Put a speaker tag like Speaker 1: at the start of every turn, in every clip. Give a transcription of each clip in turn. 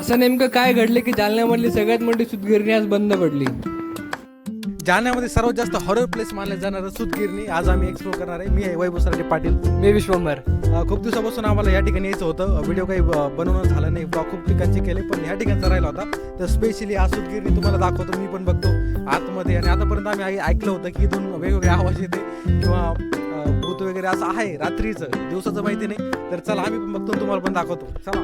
Speaker 1: असं नेमकं काय घडलं की जालन्यामधली सगळ्यात मोठी सूतगिरणी आज बंद पडली?
Speaker 2: जालन्यामध्ये सर्वात जास्त हॉरर प्लेस मानलं जाणारं सूतगिरणी आज आम्ही एक्सप्लोर करणार आहे. मी आहे वैभव सराटे पाटील.
Speaker 1: मी विश्वंभर.
Speaker 2: खूप दिवसापासून आम्हाला या ठिकाणी यायचं होतं. व्हिडिओ काही बनवणं झालं नाही. ब्लॉग खूप ठिकाणचे केले पण ह्या ठिकाणचा राहिला होता. तर स्पेशली आज सूतगिरणी तुम्हाला दाखवतो. मी पण बघतो आतमध्ये. आणि आतापर्यंत आम्ही ऐकलं होतं की इथून वेगवेगळे आवाज येते किंवा भूत वगैरे असं आहे रात्रीचं, दिवसाचं माहिती नाही. तर चला आम्ही पण बघतो, तुम्हाला पण दाखवतो. चला.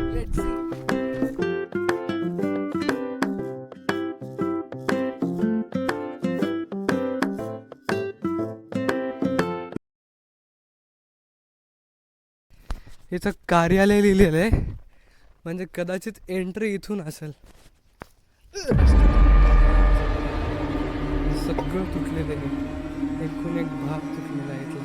Speaker 1: इथं कार्यालय लिहिलेलं आहे, म्हणजे कदाचित एंट्री इथून असेल. सगळं तुटलेलं आहे, एकूण एक भाग तुटलेला आहे इथला.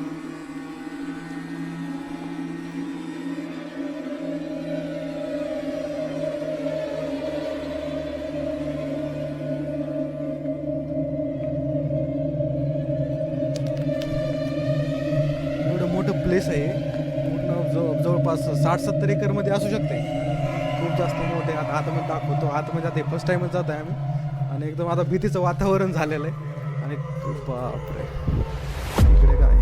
Speaker 2: एवढं मोठं प्लेस आहे, जवळपास 60-70 एकरमध्ये असू शकते. खूप जास्त मोठे. आता आतमध्ये दाखवतो. आतमध्ये आता फर्स्ट टाइमच जात आहे आम्ही आणि एकदम आता भीतीचं वातावरण झालेलं आहे. आणि बापरे, इकडे काय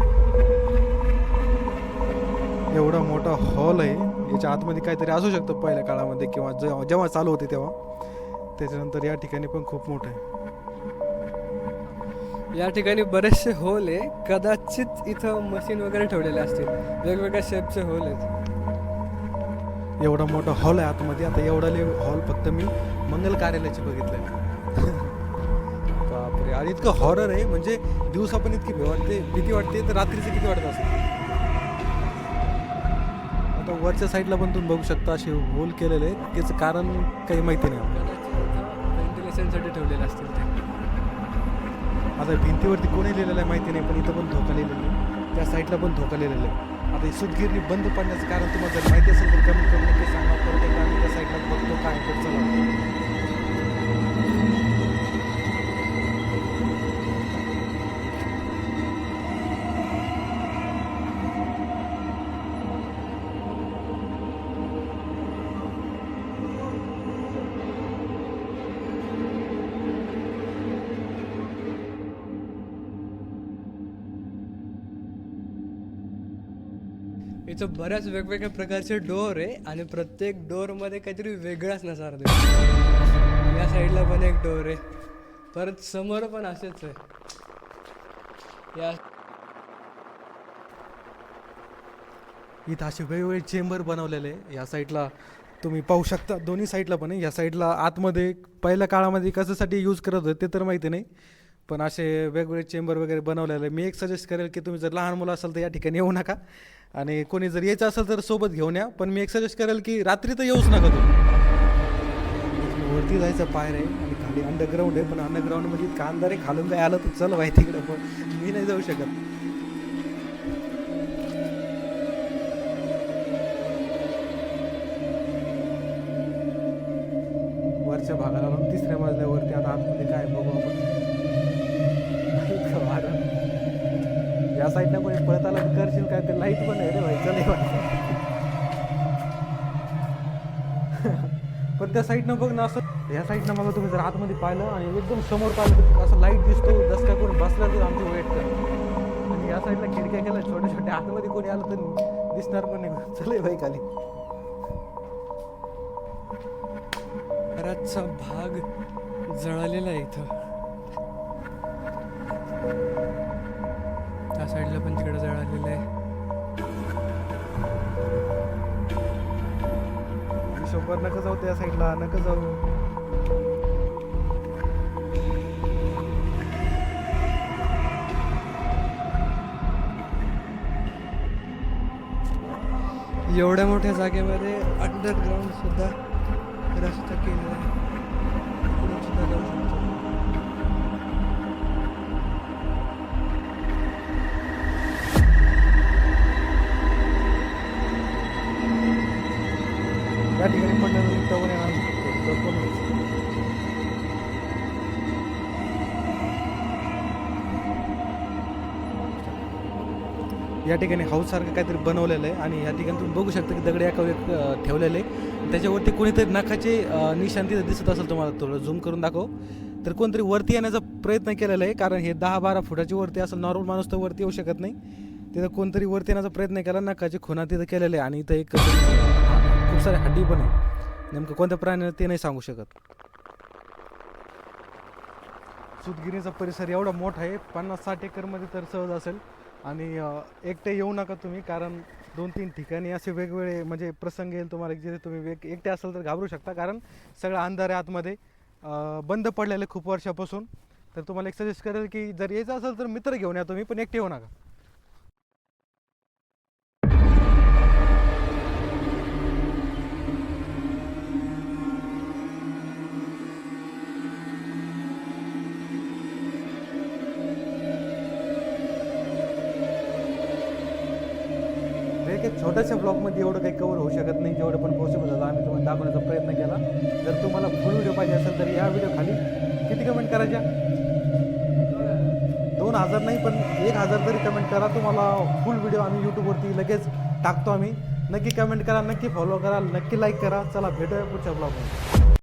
Speaker 2: एवढा मोठा हॉल आहे. याच्या आतमध्ये काहीतरी असू शकतं पहिल्या काळामध्ये किंवा जेव्हा चालू होते तेव्हा. त्याच्यानंतर या ठिकाणी पण खूप मोठं आहे.
Speaker 1: या ठिकाणी बरेचसे होल आहे, कदाचित इथं मशीन वगैरे ठेवलेले असतील. वेगवेगळ्या शेपचे होल आहेत.
Speaker 2: एवढा मोठा हॉल आहे आतमध्ये. आता एवढा हॉल फक्त मी मंगल कार्यालयाचे बघितलं. बापरे, आणि इतकं हॉरर आहे म्हणजे दिवसा पण इतकी भीती वाटते तर रात्रीचं किती वाटत असेल. आता वरच्या साईडला पण तुम्ही बघू शकता असे होल केलेले आहेत. त्याचं कारण काही माहिती नाही.
Speaker 1: व्हेंटिलेशनसाठी ठेवलेले असतील ते.
Speaker 2: आता भिंतीवरती कोणी लिहिलेलं आहे माहिती नाही, पण इथं पण धोका लिहिलेलं आहे. त्या साईडला पण धोका लिहिलेला आहे. आता ही सूतगिरणी बंद पडण्याचं कारण तुम्हाला जर माहिती असेल तर कमी करून नक्की सांगा. परत एकदा आम्ही त्या साईडला बघतो काय तर चला.
Speaker 1: इथं बऱ्याच वेगवेगळ्या प्रकारचे डोअर आहे आणि प्रत्येक डोअरमध्ये काहीतरी वेगळाच नजारा दिसतो. या साईडला पण एक डोअर आहे, परत समोर पण असेच आहे. या
Speaker 2: इथं असे वेगवेगळे चेंबर बनवलेले आहे. या साईडला तुम्ही पाहू शकता, दोन्ही साईडला पण आहे. या साईडला आतमध्ये पहिल्या काळामध्ये कशासाठी यूज करत होते ते तर माहिती नाही, पण असे वेगवेगळे चेंबर वगैरे बनवलेले. मी एक सजेस्ट करेल की तुम्ही जर लहान मुलं असाल तर या ठिकाणी येऊ नका, आणि कोणी जर यायचं असेल तर सोबत घेऊन या. पण मी एक सजेस्ट करेल की रात्री तर येऊच नका तुम्ही. वरती जायचं पायर आहे आणि खाली अंडरग्राऊंड आहे, पण अंडरग्राऊंडमध्ये इतका अंधार आहे, खालून काय आलं तर चल भाई तिकडे, पण मी नाही जाऊ शकत. वरच्या भागाला आलो, तिसऱ्या मजल्यावरती. आता आतमध्ये काय बघू आपण. या साईडला कोणी पळत आला तर करशील काय, ते लाईट पण आहे रे भाई, चल. पण त्या साईडनं बघ ना, असं या साईडनं बघा तुम्ही जर आतमध्ये पाहिलं आणि एकदम समोर पाहिलं तर असं लाईट दिसतो, जसं काय कोणी बसलं तर आमची वेट कर. आणि या साईडला खिडक्या केल्या छोट्या छोट्या, आतमध्ये कोणी आलं तर दिसणार पण नाही. चल भाई खाली.
Speaker 1: बराचसा भाग जळालेला आहे इथं. त्या साईडला पण तिकडे जळालेलं आहे.
Speaker 2: शंभर नका जाऊ त्या साईडला, नका जाऊ.
Speaker 1: एवढ्या मोठ्या जागेमध्ये अंडरग्राऊंड सुद्धा रस्ता केलेला आहे, इकडून सुद्धा जाऊ शकतो.
Speaker 2: या ठिकाणी पडल्यानंतर पण या ठिकाणी हाऊससारखं काहीतरी बनवलेलं आहे आणि या ठिकाणी तुम्ही बघू शकता की दगड एका ठेवलेले आहे. त्याच्यावरती कोणीतरी नखाचे निशाण तिथं दिसत असेल तुम्हाला, थोडं झूम करून दाखव. तर कोणतरी वरती येण्याचा प्रयत्न केलेला आहे, कारण हे 10-12 फुटाची वरती असेल, नॉर्मल माणूस तर वरती येऊ शकत नाही. तिथं कोणतरी वरती येण्याचा प्रयत्न केला, नखाची खुणा तिथं केलेले आहे आणि इथं एक खूप सारे हड्डी पण आहे. नेमकं कोणत्या प्राण्याला ते नाही सांगू शकत. सूतगिरीचा परिसर एवढा मोठा आहे, 50-60 एकरमध्ये तर सहज असेल. आणि एकटे येऊ नका तुम्ही, कारण 2-3 ठिकाणी असे वेगवेगळे म्हणजे प्रसंग येईल तुम्हाला, जिथे तुम्ही एकटे असाल तर घाबरू शकता, कारण सगळं अंधार आहे आतमध्ये, बंद पडलेलं खूप वर्षापासून. तर तुम्हाला एक सजेस्ट करेल की जर यायचं असेल तर मित्र घेऊन या तुम्ही, पण एकटे येऊ नका. एक छोट्याशा ब्लॉगमध्ये एवढं काही कवर होऊ शकत नाही, जेवढं पण पॉसिबल झालं आम्ही तुम्हाला दाखवण्याचा प्रयत्न केला. जर तुम्हाला फुल व्हिडिओ पाहिजे असेल तर या व्हिडिओ खाली किती कमेंट करायच्या? 2000 नाही, पण 1000 तरी कमेंट करा. तुम्हाला फुल व्हिडिओ आम्ही यूट्यूबवरती लगेच टाकतो. आम्ही नक्की कमेंट करा, नक्की फॉलो करा, नक्की लाईक करा. चला भेटूया पुढच्या ब्लॉगमध्ये.